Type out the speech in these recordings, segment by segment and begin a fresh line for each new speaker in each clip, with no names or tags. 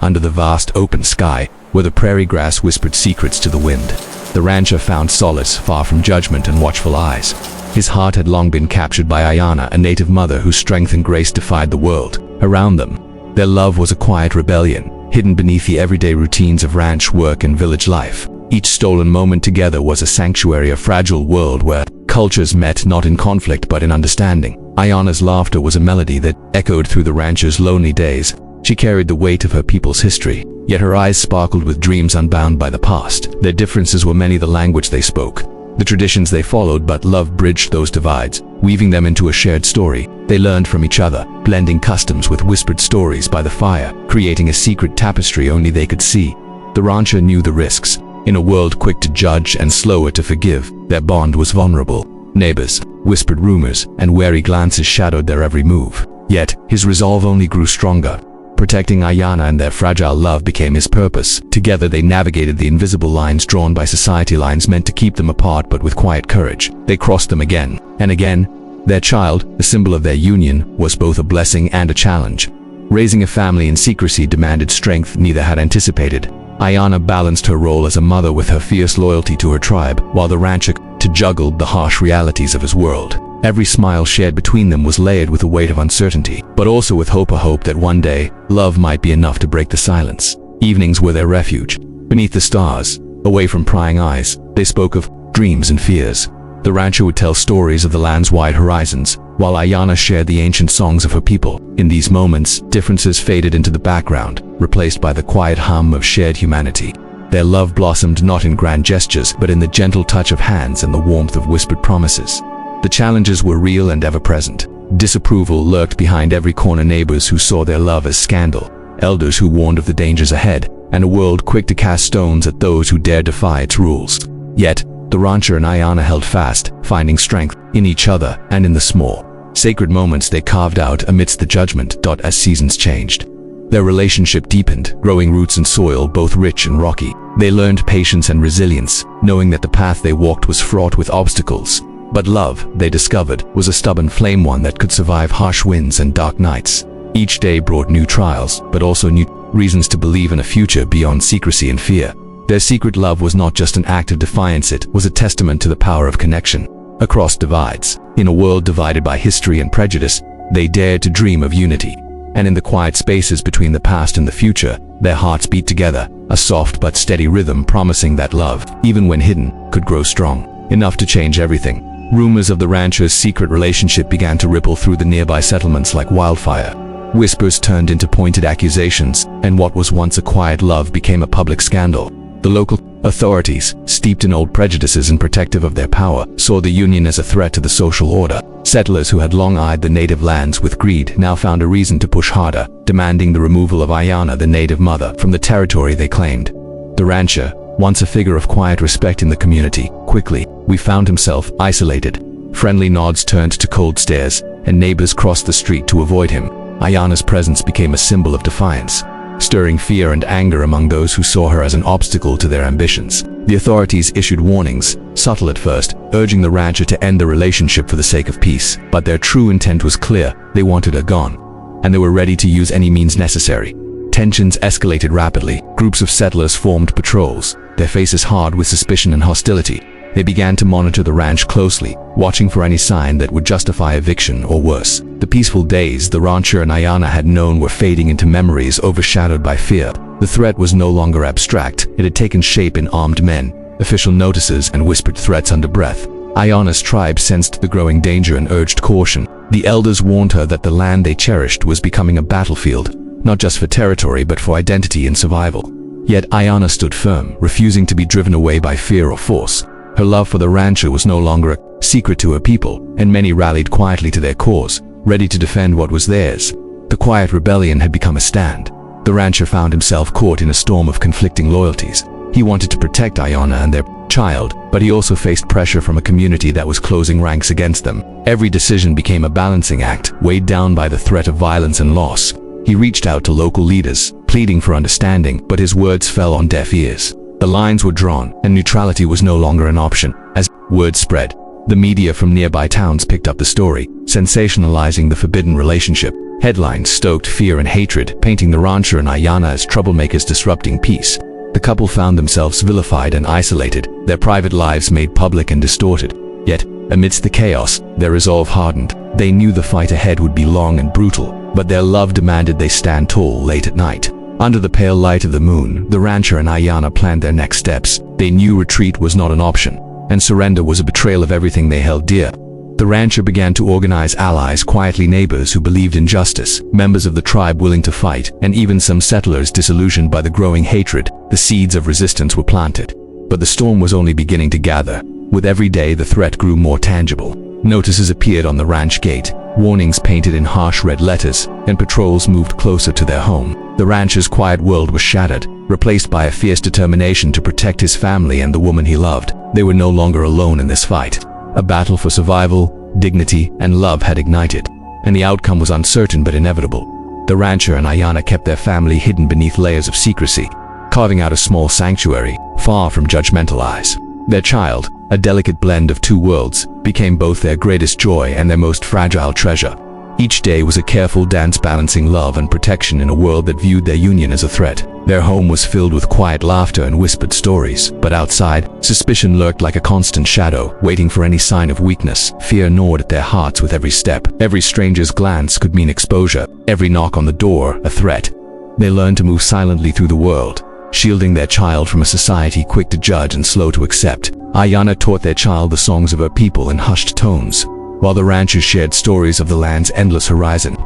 under the vast open sky, where the prairie grass whispered secrets to the wind. The rancher found solace far from judgment and watchful eyes. His heart had long been captured by Ayana, a native mother whose strength and grace defied the world around them. Their love was a quiet rebellion, hidden beneath the everyday routines of ranch work and village life. Each stolen moment together was a sanctuary, a fragile world where cultures met not in conflict but in understanding. Ayana's laughter was a melody that echoed through the rancher's lonely days. She carried the weight of her people's history, yet her eyes sparkled with dreams unbound by the past. Their differences were many, the language they spoke, the traditions they followed, but love bridged those divides, weaving them into a shared story. They learned from each other, blending customs with whispered stories by the fire, creating a secret tapestry only they could see. The rancher knew the risks. In a world quick to judge and slower to forgive, their bond was vulnerable. Neighbors, whispered rumors, and wary glances shadowed their every move. Yet, his resolve only grew stronger. Protecting Ayana and their fragile love became his purpose. Together they navigated the invisible lines drawn by society, lines meant to keep them apart, but with quiet courage, they crossed them again and again. Their child, the symbol of their union, was both a blessing and a challenge. Raising a family in secrecy demanded strength neither had anticipated. Ayana balanced her role as a mother with her fierce loyalty to her tribe, while the rancher juggled the harsh realities of his world. Every smile shared between them was layered with a weight of uncertainty, but also with hope, a hope that one day, love might be enough to break the silence. Evenings were their refuge. Beneath the stars, away from prying eyes, they spoke of dreams and fears. The rancher would tell stories of the land's wide horizons, while Ayana shared the ancient songs of her people. In these moments, differences faded into the background, replaced by the quiet hum of shared humanity. Their love blossomed not in grand gestures, but in the gentle touch of hands and the warmth of whispered promises. The challenges were real and ever-present. Disapproval lurked behind every corner, neighbors who saw their love as scandal, elders who warned of the dangers ahead, and a world quick to cast stones at those who dared defy its rules. Yet, the rancher and Ayana held fast, finding strength in each other and in the small, sacred moments they carved out amidst the judgment. As seasons changed, their relationship deepened, growing roots in soil both rich and rocky. They learned patience and resilience, knowing that the path they walked was fraught with obstacles. But love, they discovered, was a stubborn flame, one that could survive harsh winds and dark nights. Each day brought new trials, but also new reasons to believe in a future beyond secrecy and fear. Their secret love was not just an act of defiance, it was a testament to the power of connection. Across divides, in a world divided by history and prejudice, they dared to dream of unity. And in the quiet spaces between the past and the future, their hearts beat together, a soft but steady rhythm promising that love, even when hidden, could grow strong, enough to change everything. Rumors of the rancher's secret relationship began to ripple through the nearby settlements like wildfire. Whispers turned into pointed accusations, and what was once a quiet love became a public scandal. The local authorities, steeped in old prejudices and protective of their power, saw the union as a threat to the social order. Settlers who had long eyed the native lands with greed now found a reason to push harder, demanding the removal of Ayana, the native mother, from the territory they claimed. The rancher, once a figure of quiet respect in the community, quickly found himself isolated. Friendly nods turned to cold stares, and neighbors crossed the street to avoid him. Ayana's presence became a symbol of defiance, stirring fear and anger among those who saw her as an obstacle to their ambitions. The authorities issued warnings, subtle at first, urging the rancher to end the relationship for the sake of peace. But their true intent was clear: they wanted her gone, and they were ready to use any means necessary. Tensions escalated rapidly. Groups of settlers formed patrols, their faces hard with suspicion and hostility. They began to monitor the ranch closely, watching for any sign that would justify eviction or worse. The peaceful days the rancher and Ayana had known were fading into memories overshadowed by fear. The threat was no longer abstract. It had taken shape in armed men, official notices, and whispered threats under breath. Ayana's tribe sensed the growing danger and urged caution. The elders warned her that the land they cherished was becoming a battlefield, not just for territory but for identity and survival. Yet Ayana stood firm, refusing to be driven away by fear or force. Her love for the rancher was no longer a secret to her people, and many rallied quietly to their cause, ready to defend what was theirs. The quiet rebellion had become a stand. The rancher found himself caught in a storm of conflicting loyalties. He wanted to protect Ayana and their child, but he also faced pressure from a community that was closing ranks against them. Every decision became a balancing act, weighed down by the threat of violence and loss. He reached out to local leaders, pleading for understanding, but his words fell on deaf ears. The lines were drawn, and neutrality was no longer an option. As word spread, the media from nearby towns picked up the story, sensationalizing the forbidden relationship. Headlines stoked fear and hatred, painting the rancher and Ayana as troublemakers disrupting peace. The couple found themselves vilified and isolated, their private lives made public and distorted. Yet, amidst the chaos, their resolve hardened. They knew the fight ahead would be long and brutal, but their love demanded they stand tall late at night. Under the pale light of the moon, the rancher and Ayana planned their next steps. They knew retreat was not an option, and surrender was a betrayal of everything they held dear. The rancher began to organize allies, quietly neighbors who believed in justice, members of the tribe willing to fight, and even some settlers disillusioned by the growing hatred. The seeds of resistance were planted. But the storm was only beginning to gather. With every day, the threat grew more tangible. Notices appeared on the ranch gate, warnings painted in harsh red letters, and patrols moved closer to their home. The rancher's quiet world was shattered, replaced by a fierce determination to protect his family and the woman he loved. They were no longer alone in this fight. A battle for survival, dignity, and love had ignited, and the outcome was uncertain but inevitable. The rancher and Ayana kept their family hidden beneath layers of secrecy, carving out a small sanctuary, far from judgmental eyes. Their child, a delicate blend of two worlds, became both their greatest joy and their most fragile treasure. Each day was a careful dance balancing love and protection in a world that viewed their union as a threat. Their home was filled with quiet laughter and whispered stories, but outside, suspicion lurked like a constant shadow, waiting for any sign of weakness. Fear gnawed at their hearts with every step. Every stranger's glance could mean exposure, every knock on the door a threat. They learned to move silently through the world, shielding their child from a society quick to judge and slow to accept. Ayana taught their child the songs of her people in hushed tones, while the ranchers shared stories of the land's endless horizon,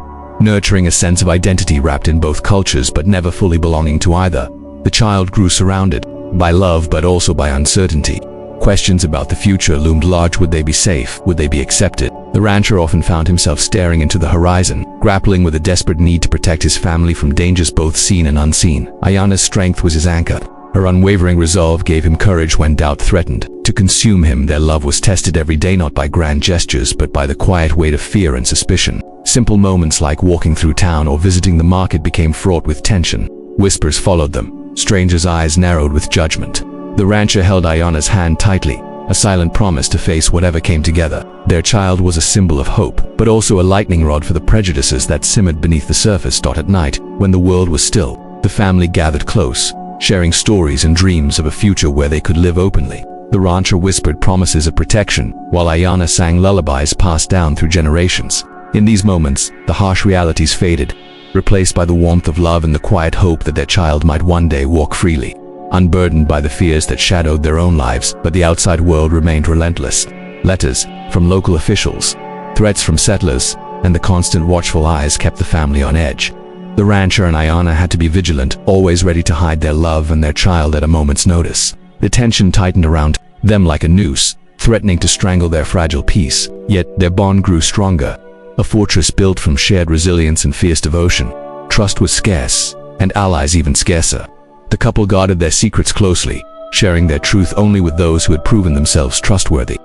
nurturing a sense of identity wrapped in both cultures but never fully belonging to either. The child grew surrounded by love but also by uncertainty. Questions about the future loomed large. Would they be safe? Would they be accepted? The rancher often found himself staring into the horizon, grappling with a desperate need to protect his family from dangers both seen and unseen. Ayana's strength was his anchor. Her unwavering resolve gave him courage when doubt threatened to consume him. Their love was tested every day, not by grand gestures but by the quiet weight of fear and suspicion. Simple moments like walking through town or visiting the market became fraught with tension. Whispers followed them. Strangers' eyes narrowed with judgment. The rancher held Ayana's hand tightly, a silent promise to face whatever came together. Their child was a symbol of hope, but also a lightning rod for the prejudices that simmered beneath the surface. At night, when the world was still, the family gathered close, sharing stories and dreams of a future where they could live openly. The rancher whispered promises of protection, while Ayana sang lullabies passed down through generations. In these moments, the harsh realities faded, replaced by the warmth of love and the quiet hope that their child might one day walk freely, unburdened by the fears that shadowed their own lives. But the outside world remained relentless. Letters from local officials, threats from settlers, and the constant watchful eyes kept the family on edge. The rancher and Ayana had to be vigilant, always ready to hide their love and their child at a moment's notice. The tension tightened around them like a noose, threatening to strangle their fragile peace. Yet their bond grew stronger, a fortress built from shared resilience and fierce devotion. Trust was scarce, and allies even scarcer. The couple guarded their secrets closely, sharing their truth only with those who had proven themselves trustworthy.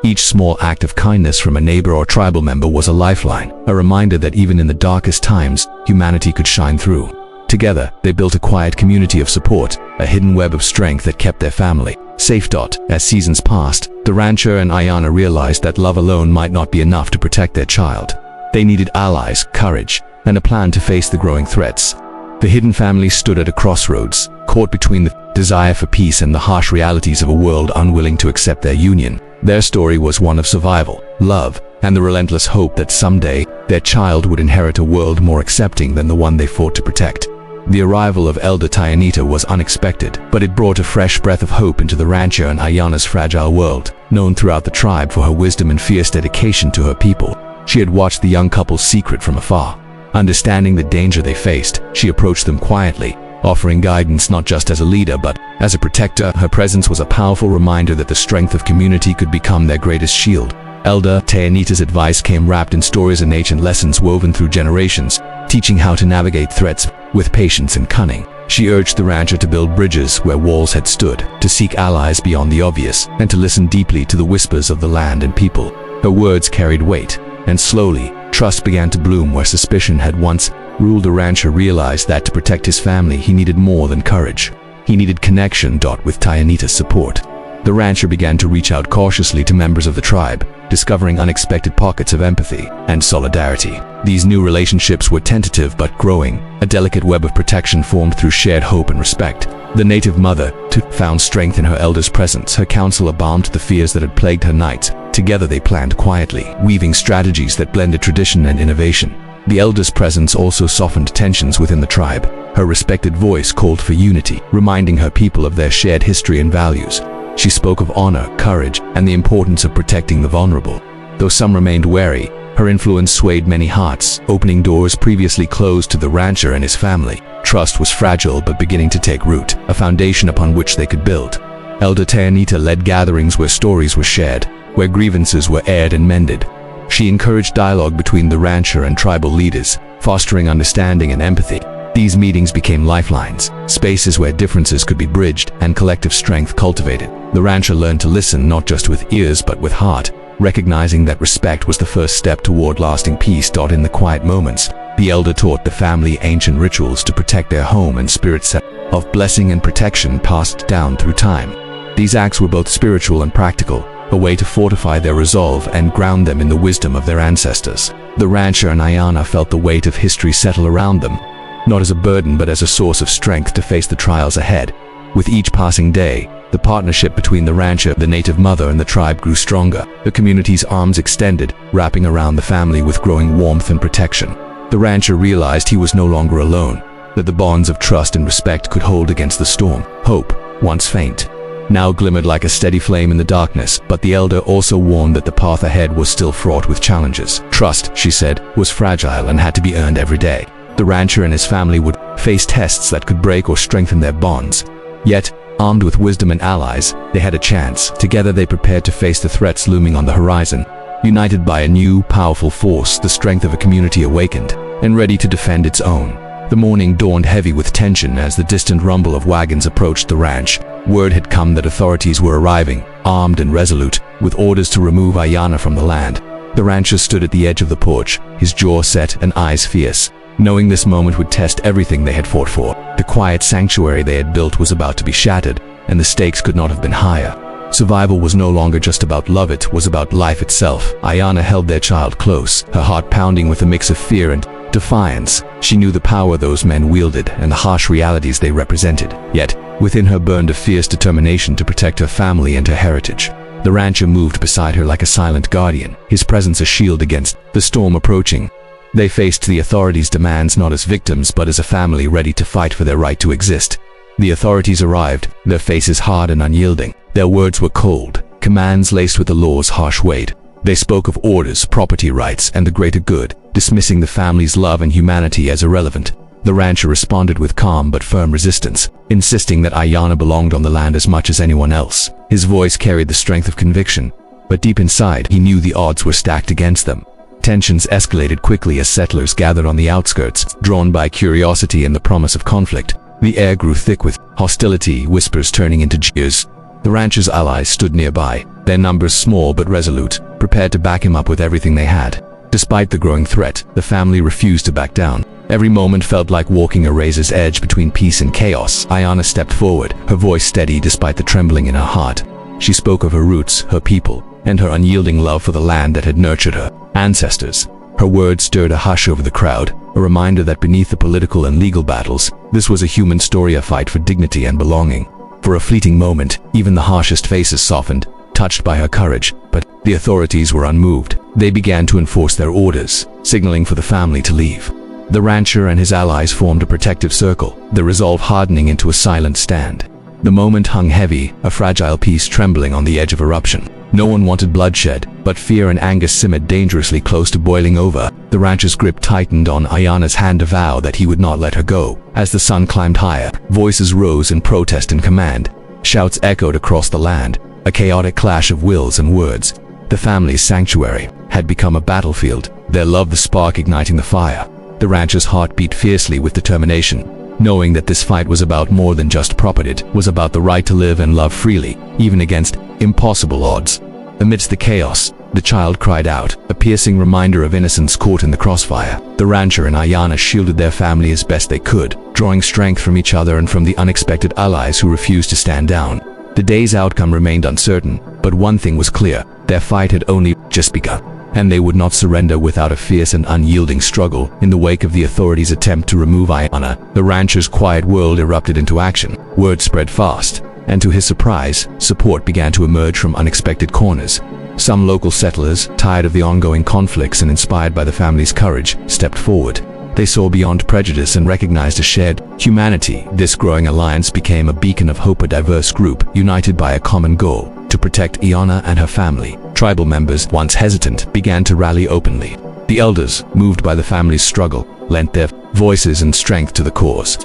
Each small act of kindness from a neighbor or tribal member was a lifeline, a reminder that even in the darkest times, humanity could shine through. Together, they built a quiet community of support, a hidden web of strength that kept their family safe. As seasons passed, the rancher and Ayana realized that love alone might not be enough to protect their child. They needed allies, courage, and a plan to face the growing threats. The hidden family stood at a crossroads, caught between the desire for peace and the harsh realities of a world unwilling to accept their union. Their story was one of survival, love, and the relentless hope that someday their child would inherit a world more accepting than the one they fought to protect. The arrival of Elder Tayanita was unexpected, but it brought a fresh breath of hope into the rancher and Ayana's fragile world. Known throughout the tribe for her wisdom and fierce dedication to her people, she had watched the young couple's secret from afar. Understanding the danger they faced, she approached them quietly, offering guidance not just as a leader but as a protector. Her presence was a powerful reminder that the strength of community could become their greatest shield. Elder Tayanita's advice came wrapped in stories and ancient lessons woven through generations, teaching how to navigate threats with patience and cunning. She urged the rancher to build bridges where walls had stood, to seek allies beyond the obvious, and to listen deeply to the whispers of the land and people. Her words carried weight, and slowly, trust began to bloom where suspicion had once ruled. The rancher realized that to protect his family he needed more than courage. He needed connection. With Tayanita's support, The rancher began to reach out cautiously to members of the tribe, discovering unexpected pockets of empathy and solidarity. These new relationships were tentative but growing, a delicate web of protection formed through shared hope and respect. The native mother, too, found strength in her elder's presence, her counsel balm to the fears that had plagued her nights. Together they planned quietly, weaving strategies that blended tradition and innovation. The elder's presence also softened tensions within the tribe. Her respected voice called for unity, reminding her people of their shared history and values. She spoke of honor, courage, and the importance of protecting the vulnerable. Though some remained wary, her influence swayed many hearts, opening doors previously closed to the rancher and his family. Trust was fragile but beginning to take root, a foundation upon which they could build. Elder Tayanita led gatherings where stories were shared, where grievances were aired and mended. She encouraged dialogue between the rancher and tribal leaders, fostering understanding and empathy. These meetings became lifelines, spaces where differences could be bridged and collective strength cultivated. The rancher learned to listen not just with ears but with heart, recognizing that respect was the first step toward lasting peace. In the quiet moments, the elder taught the family ancient rituals to protect their home and spirits of blessing and protection passed down through time. These acts were both spiritual and practical, a way to fortify their resolve and ground them in the wisdom of their ancestors. The rancher and Ayana felt the weight of history settle around them, not as a burden but as a source of strength to face the trials ahead. With each passing day, the partnership between the rancher, the native mother, and the tribe grew stronger. The community's arms extended, wrapping around the family with growing warmth and protection. The rancher realized he was no longer alone, that the bonds of trust and respect could hold against the storm. Hope, once faint, now glimmered like a steady flame in the darkness, but the elder also warned that the path ahead was still fraught with challenges. Trust, she said, was fragile and had to be earned every day. The rancher and his family would face tests that could break or strengthen their bonds. Yet, armed with wisdom and allies, they had a chance. Together they prepared to face the threats looming on the horizon. United by a new, powerful force, the strength of a community awakened, and ready to defend its own. The morning dawned heavy with tension as the distant rumble of wagons approached the ranch. Word had come that authorities were arriving, armed and resolute, with orders to remove Ayana from the land. The rancher stood at the edge of the porch, his jaw set and eyes fierce, knowing this moment would test everything they had fought for. The quiet sanctuary they had built was about to be shattered, and the stakes could not have been higher. Survival was no longer just about love, it was about life itself. Ayana held their child close, her heart pounding with a mix of fear and defiance. She knew the power those men wielded and the harsh realities they represented. Yet, within her burned a fierce determination to protect her family and her heritage. The rancher moved beside her like a silent guardian, his presence a shield against the storm approaching. They faced the authorities' demands not as victims but as a family ready to fight for their right to exist. The authorities arrived, their faces hard and unyielding. Their words were cold, commands laced with the law's harsh weight. They spoke of orders, property rights, and the greater good, dismissing the family's love and humanity as irrelevant. The rancher responded with calm but firm resistance, insisting that Ayana belonged on the land as much as anyone else. His voice carried the strength of conviction, but deep inside, he knew the odds were stacked against them. Tensions escalated quickly as settlers gathered on the outskirts, drawn by curiosity and the promise of conflict. The air grew thick with hostility, whispers turning into jeers. The rancher's allies stood nearby, their numbers small but resolute, prepared to back him up with everything they had. Despite the growing threat, the family refused to back down. Every moment felt like walking a razor's edge between peace and chaos. Ayana stepped forward, her voice steady despite the trembling in her heart. She spoke of her roots, her people, and her unyielding love for the land that had nurtured her ancestors. Her words stirred a hush over the crowd, a reminder that beneath the political and legal battles, this was a human story, a fight for dignity and belonging. For a fleeting moment, even the harshest faces softened, touched by her courage, but the authorities were unmoved. They began to enforce their orders, signaling for the family to leave. The rancher and his allies formed a protective circle, their resolve hardening into a silent stand. The moment hung heavy, a fragile peace trembling on the edge of eruption. No one wanted bloodshed, but fear and anger simmered dangerously close to boiling over. The rancher's grip tightened on Ayana's hand, a vow that he would not let her go. As the sun climbed higher, voices rose in protest and command. Shouts echoed across the land, a chaotic clash of wills and words. The family's sanctuary had become a battlefield, their love the spark igniting the fire. The rancher's heart beat fiercely with determination, knowing that this fight was about more than just property. It was about the right to live and love freely, even against impossible odds. Amidst the chaos, the child cried out, a piercing reminder of innocence caught in the crossfire. The rancher and Ayana shielded their family as best they could, drawing strength from each other and from the unexpected allies who refused to stand down. The day's outcome remained uncertain, but one thing was clear: their fight had only just begun, and they would not surrender without a fierce and unyielding struggle. In the wake of the authorities' attempt to remove Ayana, the rancher's quiet world erupted into action. Word spread fast, and to his surprise, support began to emerge from unexpected corners. Some local settlers, tired of the ongoing conflicts and inspired by the family's courage, stepped forward. They saw beyond prejudice and recognized a shared humanity. This growing alliance became a beacon of hope, a diverse group united by a common goal: to protect Ayana and her family. Tribal members, once hesitant, began to rally openly. The elders, moved by the family's struggle, lent their voices and strength to the cause.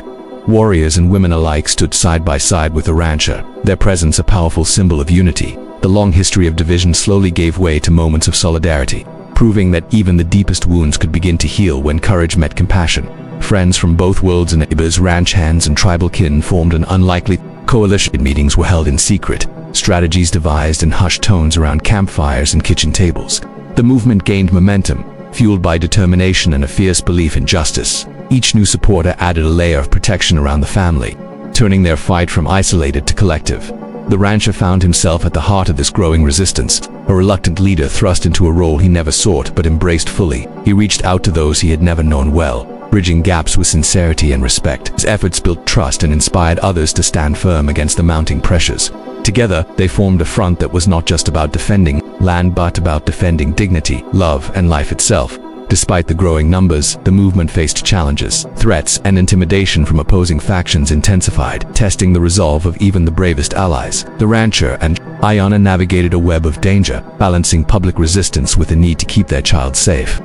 Warriors and women alike stood side by side with the rancher, their presence a powerful symbol of unity. The long history of division slowly gave way to moments of solidarity, proving that even the deepest wounds could begin to heal when courage met compassion. Friends from both worlds and neighbors, ranch hands and tribal kin formed an unlikely coalition. Meetings were held in secret, strategies devised in hushed tones around campfires and kitchen tables. The movement gained momentum, fueled by determination and a fierce belief in justice. Each new supporter added a layer of protection around the family, turning their fight from isolated to collective. The rancher found himself at the heart of this growing resistance, a reluctant leader thrust into a role he never sought but embraced fully. He reached out to those he had never known well, bridging gaps with sincerity and respect. His efforts built trust and inspired others to stand firm against the mounting pressures. Together, they formed a front that was not just about defending land but about defending dignity, love, and life itself. Despite the growing numbers, the movement faced challenges. Threats and intimidation from opposing factions intensified, testing the resolve of even the bravest allies. The rancher and Ayana navigated a web of danger, balancing public resistance with the need to keep their child safe.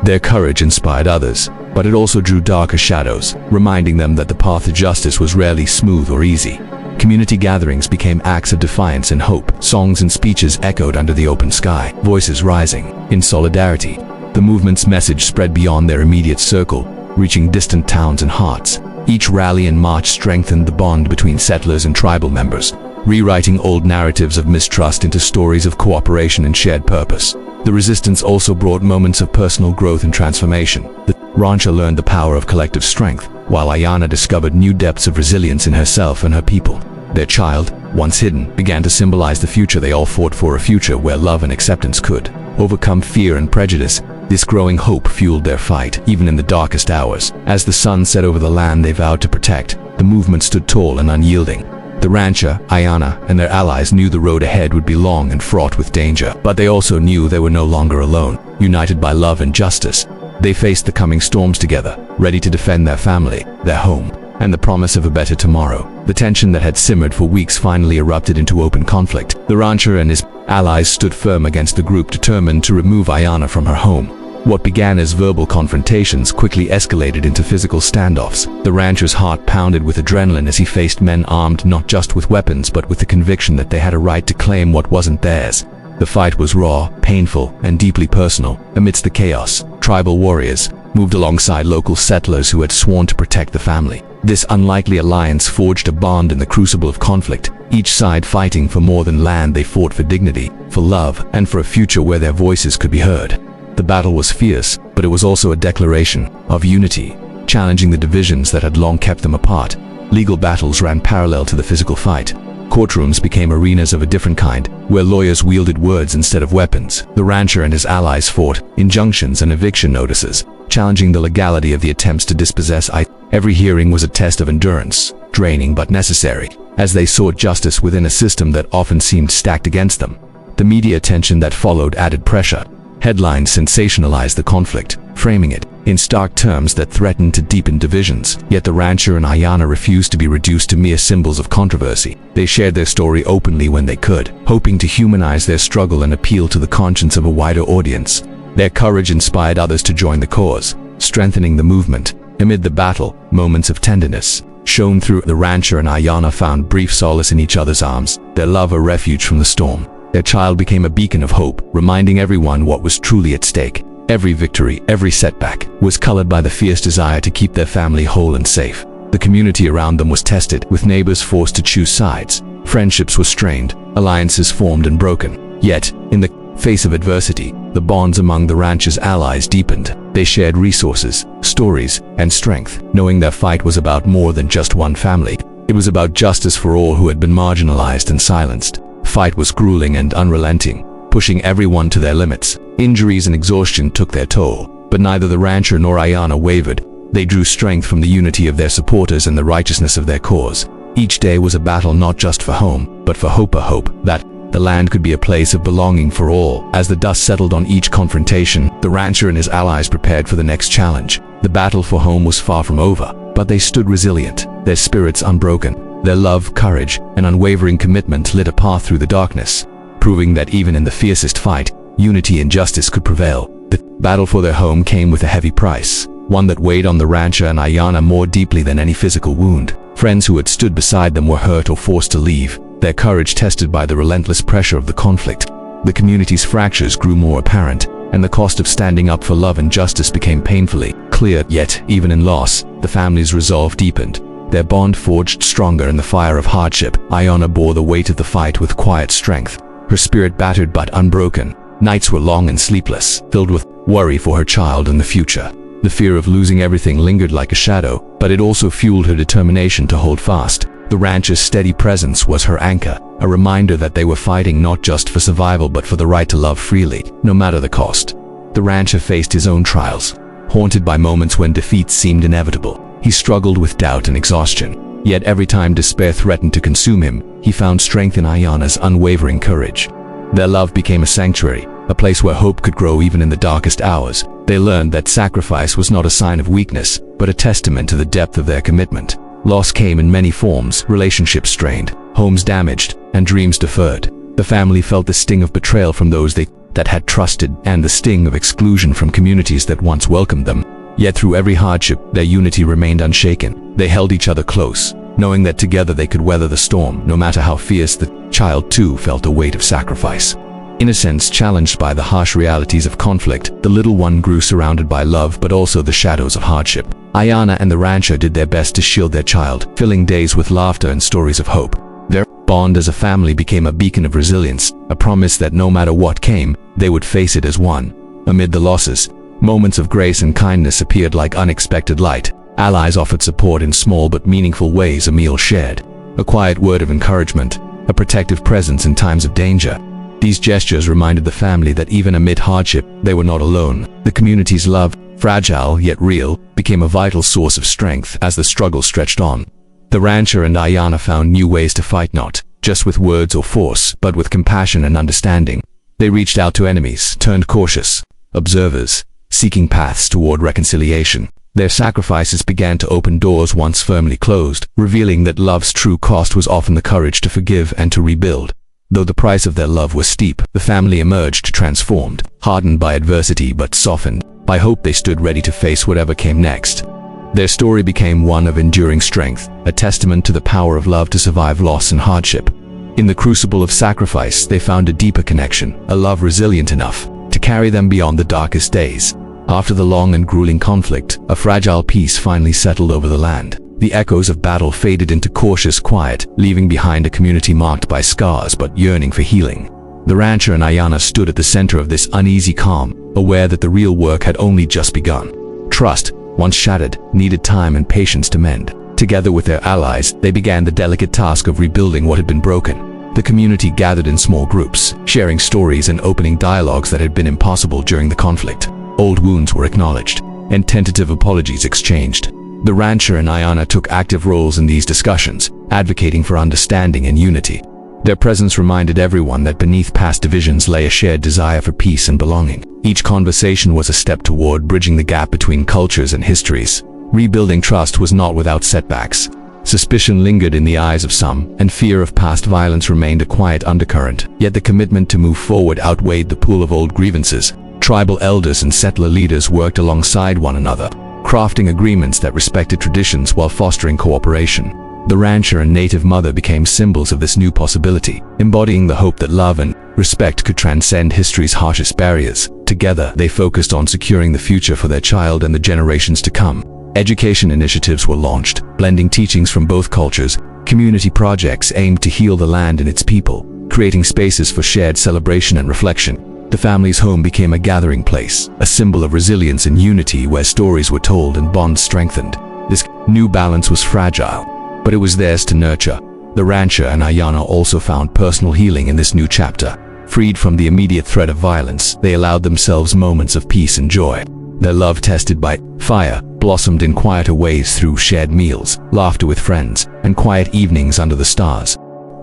Their courage inspired others, but it also drew darker shadows, reminding them that the path to justice was rarely smooth or easy. Community gatherings became acts of defiance and hope. Songs and speeches echoed under the open sky, voices rising in solidarity. The movement's message spread beyond their immediate circle, reaching distant towns and hearts. Each rally and march strengthened the bond between settlers and tribal members, rewriting old narratives of mistrust into stories of cooperation and shared purpose. The resistance also brought moments of personal growth and transformation. The rancher learned the power of collective strength, while Ayana discovered new depths of resilience in herself and her people. Their child, once hidden, began to symbolize the future they all fought for, a future where love and acceptance could overcome fear and prejudice. This growing hope fueled their fight, even in the darkest hours. As the sun set over the land they vowed to protect, the movement stood tall and unyielding. The rancher, Ayana, and their allies knew the road ahead would be long and fraught with danger, but they also knew they were no longer alone. United by love and justice, they faced the coming storms together, ready to defend their family, their home, and the promise of a better tomorrow. The tension that had simmered for weeks finally erupted into open conflict. The rancher and his allies stood firm against the group determined to remove Ayana from her home. What began as verbal confrontations quickly escalated into physical standoffs. The rancher's heart pounded with adrenaline as he faced men armed not just with weapons but with the conviction that they had a right to claim what wasn't theirs. The fight was raw, painful, and deeply personal. Amidst the chaos, tribal warriors moved alongside local settlers who had sworn to protect the family. This unlikely alliance forged a bond in the crucible of conflict. Each side fighting for more than land, they fought for dignity, for love, and for a future where their voices could be heard. The battle was fierce, but it was also a declaration of unity, challenging the divisions that had long kept them apart. Legal battles ran parallel to the physical fight. Courtrooms became arenas of a different kind, where lawyers wielded words instead of weapons. The rancher and his allies fought injunctions and eviction notices, challenging the legality of the attempts to dispossess Ayana. Every hearing was a test of endurance, draining but necessary, as they sought justice within a system that often seemed stacked against them. The media attention that followed added pressure. Headlines sensationalized the conflict, framing it in stark terms that threatened to deepen divisions. Yet the rancher and Ayana refused to be reduced to mere symbols of controversy. They shared their story openly when they could, hoping to humanize their struggle and appeal to the conscience of a wider audience. Their courage inspired others to join the cause, strengthening the movement. Amid the battle, moments of tenderness shone through. The rancher and Ayana found brief solace in each other's arms, their love a refuge from the storm. Their child became a beacon of hope, reminding everyone what was truly at stake. Every victory, every setback, was colored by the fierce desire to keep their family whole and safe. The community around them was tested, with neighbors forced to choose sides. Friendships were strained, alliances formed and broken. Yet, in the face of adversity, the bonds among the rancher's allies deepened. They shared resources, stories, and strength, knowing their fight was about more than just one family. It was about justice for all who had been marginalized and silenced. The fight was grueling and unrelenting, pushing everyone to their limits. Injuries and exhaustion took their toll, but neither the rancher nor Ayana wavered. They drew strength from the unity of their supporters and the righteousness of their cause. Each day was a battle not just for home, but for hope, a hope that the land could be a place of belonging for all. As the dust settled on each confrontation, the rancher and his allies prepared for the next challenge. The battle for home was far from over, but they stood resilient, their spirits unbroken. Their love, courage, and unwavering commitment lit a path through the darkness, proving that even in the fiercest fight, unity and justice could prevail. The battle for their home came with a heavy price, one that weighed on the rancher and Ayana more deeply than any physical wound. Friends who had stood beside them were hurt or forced to leave, their courage tested by the relentless pressure of the conflict. The community's fractures grew more apparent, and the cost of standing up for love and justice became painfully clear. Yet, even in loss, the family's resolve deepened. Their bond forged stronger in the fire of hardship. Ayana bore the weight of the fight with quiet strength, her spirit battered but unbroken. Nights were long and sleepless, filled with worry for her child and the future. The fear of losing everything lingered like a shadow, but it also fueled her determination to hold fast. The rancher's steady presence was her anchor, a reminder that they were fighting not just for survival but for the right to love freely, no matter the cost. The rancher faced his own trials, haunted by moments when defeat seemed inevitable. He struggled with doubt and exhaustion, yet every time despair threatened to consume him, he found strength in Ayana's unwavering courage. Their love became a sanctuary, a place where hope could grow even in the darkest hours. They learned that sacrifice was not a sign of weakness, but a testament to the depth of their commitment. Loss came in many forms: relationships strained, homes damaged, and dreams deferred. The family felt the sting of betrayal from those that had trusted, and the sting of exclusion from communities that once welcomed them. Yet through every hardship, their unity remained unshaken. They held each other close, knowing that together they could weather the storm, no matter how fierce. The child too felt the weight of sacrifice. Innocence challenged by the harsh realities of conflict, the little one grew surrounded by love but also the shadows of hardship. Ayana and the rancher did their best to shield their child, filling days with laughter and stories of hope. Their bond as a family became a beacon of resilience, a promise that no matter what came, they would face it as one. Amid the losses, moments of grace and kindness appeared like unexpected light. Allies offered support in small but meaningful ways: a meal shared, a quiet word of encouragement, a protective presence in times of danger. These gestures reminded the family that even amid hardship, they were not alone. The community's love, fragile yet real, became a vital source of strength as the struggle stretched on. The rancher and Ayana found new ways to fight, not just with words or force, but with compassion and understanding. They reached out to enemies, turned cautious observers, seeking paths toward reconciliation. Their sacrifices began to open doors once firmly closed, revealing that love's true cost was often the courage to forgive and to rebuild. Though the price of their love was steep, the family emerged transformed, hardened by adversity but softened by hope. They stood ready to face whatever came next. Their story became one of enduring strength, a testament to the power of love to survive loss and hardship. In the crucible of sacrifice, they found a deeper connection, a love resilient enough to carry them beyond the darkest days. After the long and grueling conflict, a fragile peace finally settled over the land. The echoes of battle faded into cautious quiet, leaving behind a community marked by scars but yearning for healing. The rancher and Ayana stood at the center of this uneasy calm, aware that the real work had only just begun. Trust, once shattered, needed time and patience to mend. Together with their allies, they began the delicate task of rebuilding what had been broken. The community gathered in small groups, sharing stories and opening dialogues that had been impossible during the conflict. Old wounds were acknowledged, and tentative apologies exchanged. The rancher and Ayana took active roles in these discussions, advocating for understanding and unity. Their presence reminded everyone that beneath past divisions lay a shared desire for peace and belonging. Each conversation was a step toward bridging the gap between cultures and histories. Rebuilding trust was not without setbacks. Suspicion lingered in the eyes of some, and fear of past violence remained a quiet undercurrent. Yet the commitment to move forward outweighed the pool of old grievances. Tribal elders and settler leaders worked alongside one another, crafting agreements that respected traditions while fostering cooperation. The rancher and native mother became symbols of this new possibility, embodying the hope that love and respect could transcend history's harshest barriers. Together, they focused on securing the future for their child and the generations to come. Education initiatives were launched, blending teachings from both cultures. Community projects aimed to heal the land and its people, creating spaces for shared celebration and reflection. The family's home became a gathering place, a symbol of resilience and unity where stories were told and bonds strengthened. This new balance was fragile. but it was theirs to nurture. The rancher and Ayana also found personal healing in this new chapter. Freed from the immediate threat of violence, they allowed themselves moments of peace and joy. Their love, tested by fire, blossomed in quieter ways through shared meals, laughter with friends, and quiet evenings under the stars.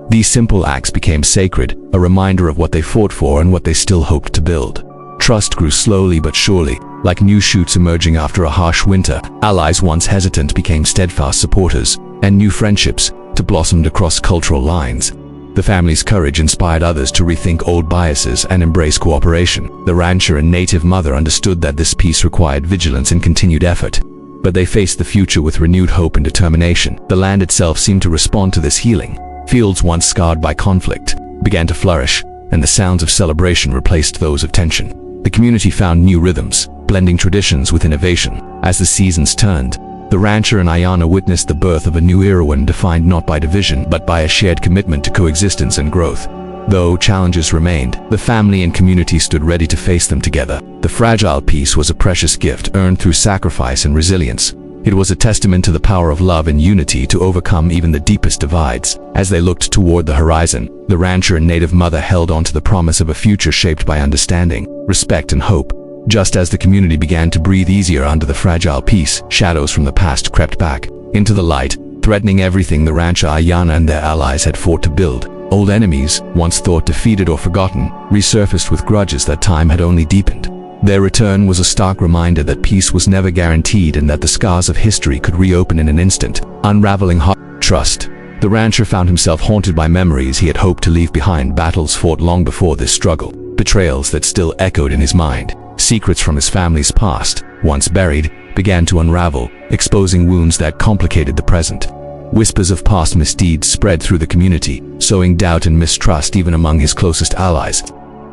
These simple acts became sacred, a reminder of what they fought for and what they still hoped to build. Trust grew slowly but surely, like new shoots emerging after a harsh winter. Allies once hesitant became steadfast supporters, and new friendships blossomed across cultural lines. The family's courage inspired others to rethink old biases and embrace cooperation. The rancher and native mother understood that this peace required vigilance and continued effort, but they faced the future with renewed hope and determination. The land itself seemed to respond to this healing. Fields once scarred by conflict began to flourish, and the sounds of celebration replaced those of tension. The community found new rhythms, blending traditions with innovation. As the seasons turned, the rancher and Ayana witnessed the birth of a new era, one defined not by division but by a shared commitment to coexistence and growth. Though challenges remained, the family and community stood ready to face them together. The fragile peace was a precious gift earned through sacrifice and resilience. It was a testament to the power of love and unity to overcome even the deepest divides. As they looked toward the horizon, the rancher and native mother held on to the promise of a future shaped by understanding, respect, and hope. Just as the community began to breathe easier under the fragile peace, shadows from the past crept back into the light, threatening everything the rancher, Ayana, and their allies had fought to build. Old enemies, once thought defeated or forgotten, resurfaced with grudges that time had only deepened. Their return was a stark reminder that peace was never guaranteed and that the scars of history could reopen in an instant, unraveling hard trust. The rancher found himself haunted by memories he had hoped to leave behind, battles fought long before this struggle, betrayals that still echoed in his mind. Secrets from his family's past, once buried, began to unravel, exposing wounds that complicated the present. Whispers of past misdeeds spread through the community, sowing doubt and mistrust even among his closest allies.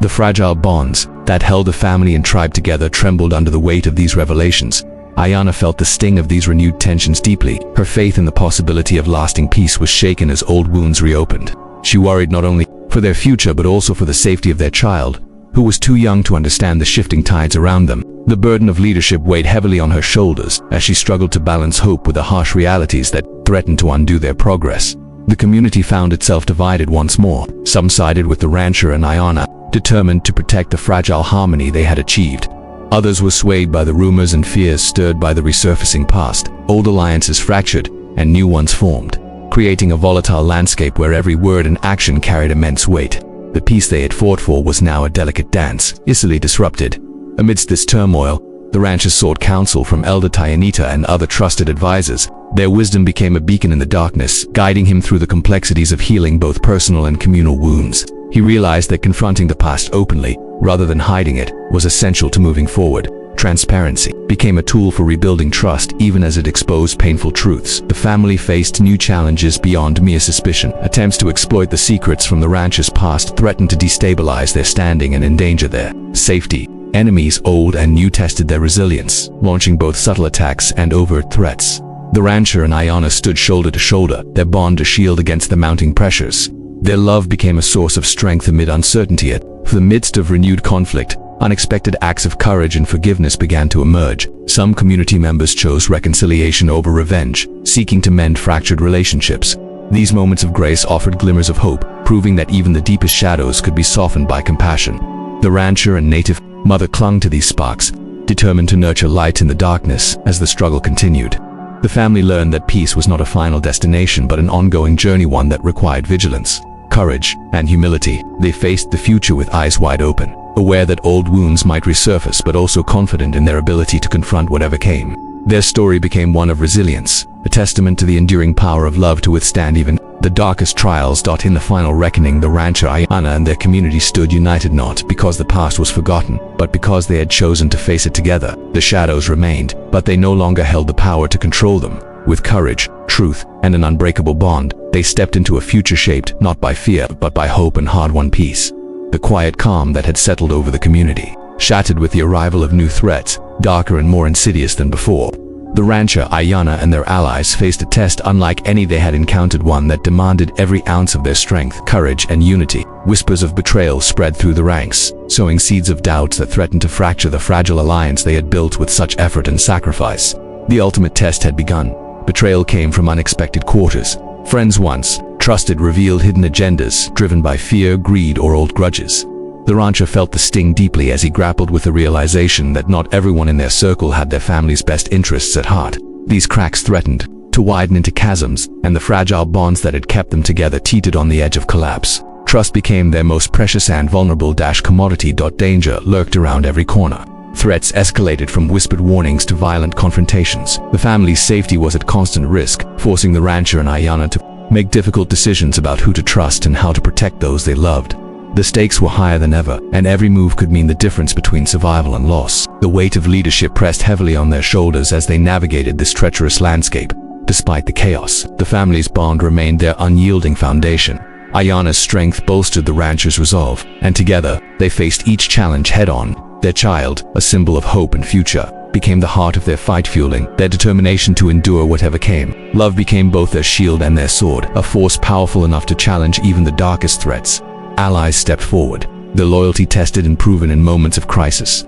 The fragile bonds that held the family and tribe together trembled under the weight of these revelations. Ayana felt the sting of these renewed tensions deeply. Her faith in the possibility of lasting peace was shaken as old wounds reopened. She worried not only for their future but also for the safety of their child, who was too young to understand the shifting tides around them. The burden of leadership weighed heavily on her shoulders as she struggled to balance hope with the harsh realities that threatened to undo their progress. The community found itself divided once more. Some sided with the rancher and Ayana, determined to protect the fragile harmony they had achieved. Others were swayed by the rumors and fears stirred by the resurfacing past. Old alliances fractured and new ones formed, creating a volatile landscape where every word and action carried immense weight. The peace they had fought for was now a delicate dance, easily disrupted. Amidst this turmoil, the ranchers sought counsel from Elder Tayanita and other trusted advisors. Their wisdom became a beacon in the darkness, guiding him through the complexities of healing both personal and communal wounds. He realized that confronting the past openly, rather than hiding it, was essential to moving forward. Transparency became a tool for rebuilding trust even as it exposed painful truths. The family faced new challenges beyond mere suspicion. Attempts to exploit the secrets from the rancher's past threatened to destabilize their standing and endanger their safety. Enemies, old and new, tested their resilience, launching both subtle attacks and overt threats. The rancher and Ayana stood shoulder to shoulder, their bond a shield against the mounting pressures. Their love became a source of strength amid uncertainty. In the midst of renewed conflict, unexpected acts of courage and forgiveness began to emerge. Some community members chose reconciliation over revenge, seeking to mend fractured relationships. These moments of grace offered glimmers of hope, proving that even the deepest shadows could be softened by compassion. The rancher and native mother clung to these sparks, determined to nurture light in the darkness as the struggle continued. The family learned that peace was not a final destination but an ongoing journey, one that required vigilance, courage, and humility. They faced the future with eyes wide open, aware that old wounds might resurface but also confident in their ability to confront whatever came. Their story became one of resilience, a testament to the enduring power of love to withstand even the darkest trials. In the final reckoning, the rancher, Ayana, and their community stood united not because the past was forgotten, but because they had chosen to face it together. The shadows remained, but they no longer held the power to control them. With courage, truth, and an unbreakable bond, they stepped into a future shaped not by fear but by hope and hard-won peace. The quiet calm that had settled over the community shattered with the arrival of new threats, darker and more insidious than before. The rancher, Ayana, and their allies faced a test unlike any they had encountered, one that demanded every ounce of their strength, courage, and unity. Whispers of betrayal spread through the ranks, sowing seeds of doubts that threatened to fracture the fragile alliance they had built with such effort and sacrifice. The ultimate test had begun. Betrayal came from unexpected quarters. Friends once trusted revealed hidden agendas driven by fear, greed, or old grudges. The rancher felt the sting deeply as he grappled with the realization that not everyone in their circle had their family's best interests at heart. These cracks threatened to widen into chasms, and the fragile bonds that had kept them together teetered on the edge of collapse. Trust became their most precious and vulnerable commodity. Danger lurked around every corner. Threats escalated from whispered warnings to violent confrontations. The family's safety was at constant risk, forcing the rancher and Ayana to make difficult decisions about who to trust and how to protect those they loved. The stakes were higher than ever, and every move could mean the difference between survival and loss. The weight of leadership pressed heavily on their shoulders as they navigated this treacherous landscape. Despite the chaos, the family's bond remained their unyielding foundation. Ayana's strength bolstered the rancher's resolve, and together, they faced each challenge head-on. Their child, a symbol of hope and future, became the heart of their fight, fueling their determination to endure whatever came. Love became both their shield and their sword, a force powerful enough to challenge even the darkest threats. Allies stepped forward, their loyalty tested and proven in moments of crisis.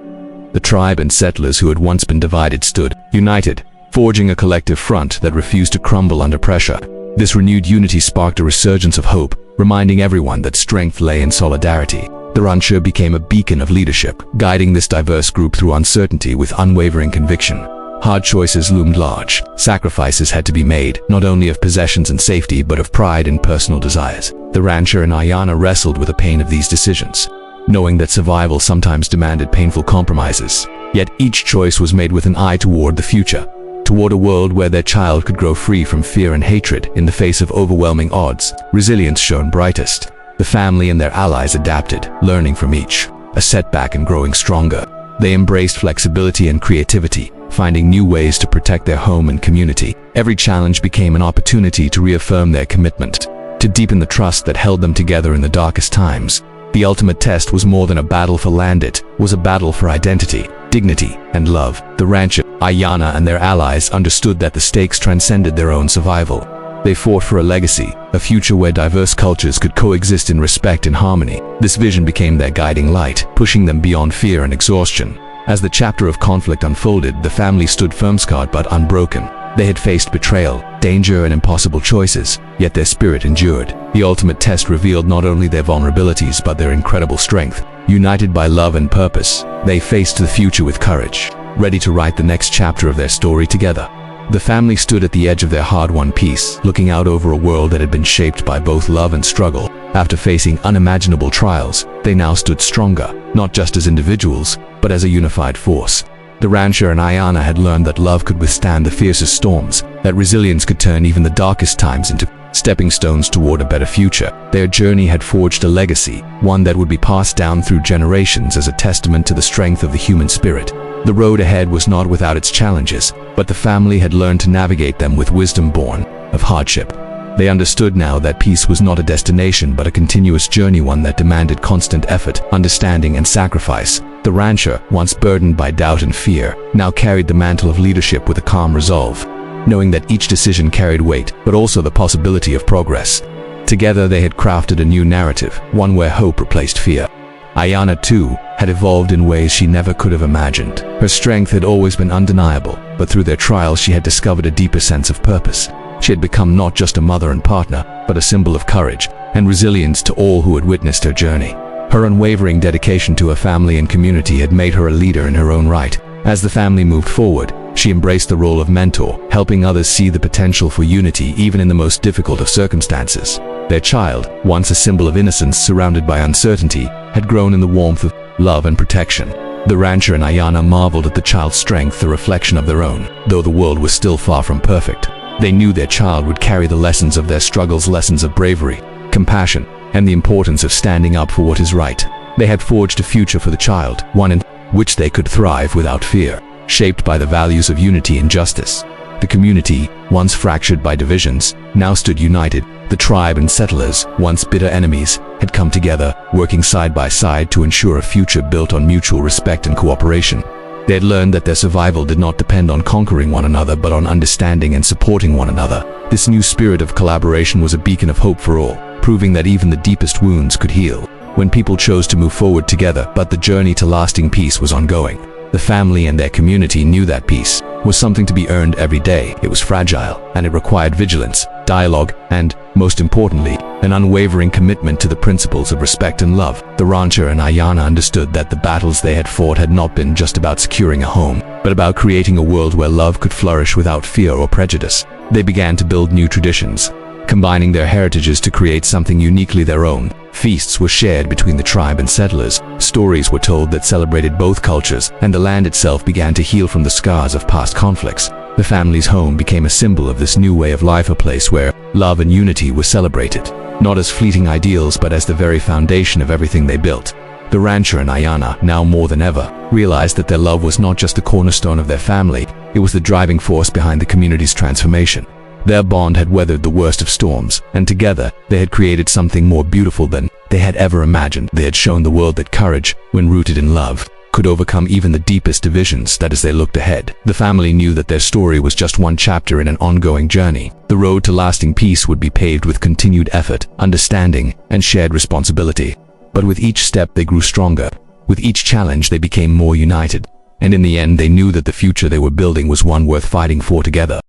The tribe and settlers who had once been divided stood united, forging a collective front that refused to crumble under pressure. This renewed unity sparked a resurgence of hope, reminding everyone that strength lay in solidarity. The rancher became a beacon of leadership, guiding this diverse group through uncertainty with unwavering conviction. Hard choices loomed large. Sacrifices had to be made, not only of possessions and safety, but of pride and personal desires. The rancher and Ayana wrestled with the pain of these decisions, knowing that survival sometimes demanded painful compromises. Yet each choice was made with an eye toward the future, toward a world where their child could grow free from fear and hatred. In the face of overwhelming odds, resilience shone brightest. The family and their allies adapted, learning from each a setback and growing stronger. They embraced flexibility and creativity, finding new ways to protect their home and community. Every challenge became an opportunity to reaffirm their commitment, to deepen the trust that held them together in the darkest times. The ultimate test was more than a battle for land, it was a battle for identity, dignity, and love. The rancher, Ayana, and their allies understood that the stakes transcended their own survival. They fought for a legacy, a future where diverse cultures could coexist in respect and harmony. This vision became their guiding light, pushing them beyond fear and exhaustion. As the chapter of conflict unfolded, the family stood firm, scarred but unbroken. They had faced betrayal, danger, and impossible choices, yet their spirit endured. The ultimate test revealed not only their vulnerabilities but their incredible strength. United by love and purpose, they faced the future with courage, ready to write the next chapter of their story together. The family stood at the edge of their hard-won peace, looking out over a world that had been shaped by both love and struggle. After facing unimaginable trials, they now stood stronger, not just as individuals, but as a unified force. The rancher and Ayana had learned that love could withstand the fiercest storms, that resilience could turn even the darkest times into stepping stones toward a better future. Their journey had forged a legacy, one that would be passed down through generations as a testament to the strength of the human spirit. The road ahead was not without its challenges, but the family had learned to navigate them with wisdom born of hardship. They understood now that peace was not a destination but a continuous journey, one that demanded constant effort, understanding, and sacrifice. The rancher, once burdened by doubt and fear, now carried the mantle of leadership with a calm resolve, knowing that each decision carried weight, but also the possibility of progress. Together they had crafted a new narrative, one where hope replaced fear. Ayana, too, had evolved in ways she never could have imagined. Her strength had always been undeniable, but through their trials she had discovered a deeper sense of purpose. She had become not just a mother and partner, but a symbol of courage and resilience to all who had witnessed her journey. Her unwavering dedication to her family and community had made her a leader in her own right. As the family moved forward, she embraced the role of mentor, helping others see the potential for unity even in the most difficult of circumstances. Their child, once a symbol of innocence surrounded by uncertainty, had grown in the warmth of love and protection. The rancher and Ayana marveled at the child's strength, a reflection of their own. Though the world was still far from perfect, they knew their child would carry the lessons of their struggles, lessons of bravery, compassion, and the importance of standing up for what is right. They had forged a future for the child, one in which they could thrive without fear, shaped by the values of unity and justice. The community, once fractured by divisions, now stood united. The tribe and settlers, once bitter enemies, had come together, working side by side to ensure a future built on mutual respect and cooperation. They had learned that their survival did not depend on conquering one another but on understanding and supporting one another. This new spirit of collaboration was a beacon of hope for all, proving that even the deepest wounds could heal when people chose to move forward together. But the journey to lasting peace was ongoing. The family and their community knew that peace was something to be earned every day. It was fragile, and it required vigilance, dialogue, and, most importantly, an unwavering commitment to the principles of respect and love. The rancher and Ayana understood that the battles they had fought had not been just about securing a home, but about creating a world where love could flourish without fear or prejudice. They began to build new traditions, combining their heritages to create something uniquely their own. Feasts were shared between the tribe and settlers, stories were told that celebrated both cultures, and the land itself began to heal from the scars of past conflicts. The family's home became a symbol of this new way of life, a place where love and unity were celebrated, not as fleeting ideals but as the very foundation of everything they built. The rancher and Ayana, now more than ever, realized that their love was not just the cornerstone of their family, it was the driving force behind the community's transformation. Their bond had weathered the worst of storms, and together they had created something more beautiful than they had ever imagined. They had shown the world that courage, when rooted in love, could overcome even the deepest divisions. That as they looked ahead, the family knew that their story was just one chapter in an ongoing journey. The road to lasting peace would be paved with continued effort, understanding, and shared responsibility. But with each step they grew stronger. With each challenge they became more united. And in the end they knew that the future they were building was one worth fighting for together.